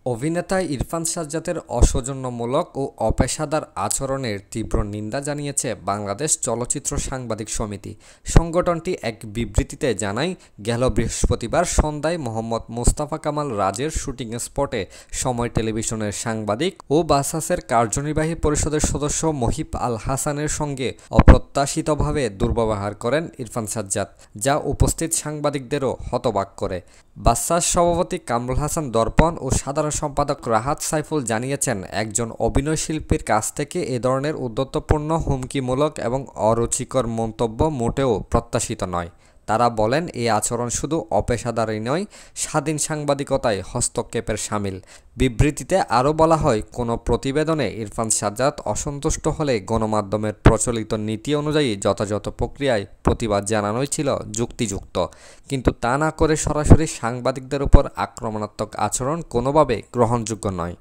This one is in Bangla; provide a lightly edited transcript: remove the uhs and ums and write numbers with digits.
অভিনেতা ইরফান সাজ্জাদের অসৌজন্যমূলক ও অপেশাদার আচরণের তীব্র নিন্দা জানিয়েছে বাংলাদেশ চলচ্চিত্র সাংবাদিক সমিতি। সংগঠনটি এক বিবৃতিতে জানায়, গেল বৃহস্পতিবার সন্ধ্যায় মোহাম্মদ মোস্তফা কামাল রাজের শুটিং স্পটে সময় টেলিভিশনের সাংবাদিক ও বাসাসের কার্যনির্বাহী পরিষদের সদস্য মহিব আল হাসানের সঙ্গে অপ্রত্যাশিতভাবে দুর্ব্যবহার করেন ইরফান সাজ্জাদ, যা উপস্থিত সাংবাদিকদেরও হতবাক করে। বাসাস সভাপতি কামরুল হাসান দর্পণ ও সাধারণ সম্পাদক রাহাত সাইফুল জানিয়েছেন, একজন অভিনয়শিল্পীর কাছ থেকে এ ধরনের উদ্ধত্যপূর্ণ, হুমকিমূলক এবং অরুচিকর মন্তব্য মোটেও প্রত্যাশিত নয়। তারা বলেন, এই আচরণ শুধু অপেশাদারই নয়, স্বাধীন সাংবাদিকতায় হস্তক্ষেপের শামিল। বিবৃতিতে আরও বলা হয়, কোনো প্রতিবেদনে ইরফান সাজ্জাদ অসন্তুষ্ট হলে গণমাধ্যমের প্রচলিত নীতি অনুযায়ী যথাযথ প্রক্রিয়ায় প্রতিবাদ জানানোই ছিল যুক্তিযুক্ত, কিন্তু তা না করে সরাসরি সাংবাদিকদের উপর আক্রমণাত্মক আচরণ কোনোভাবে গ্রহণযোগ্য নয়।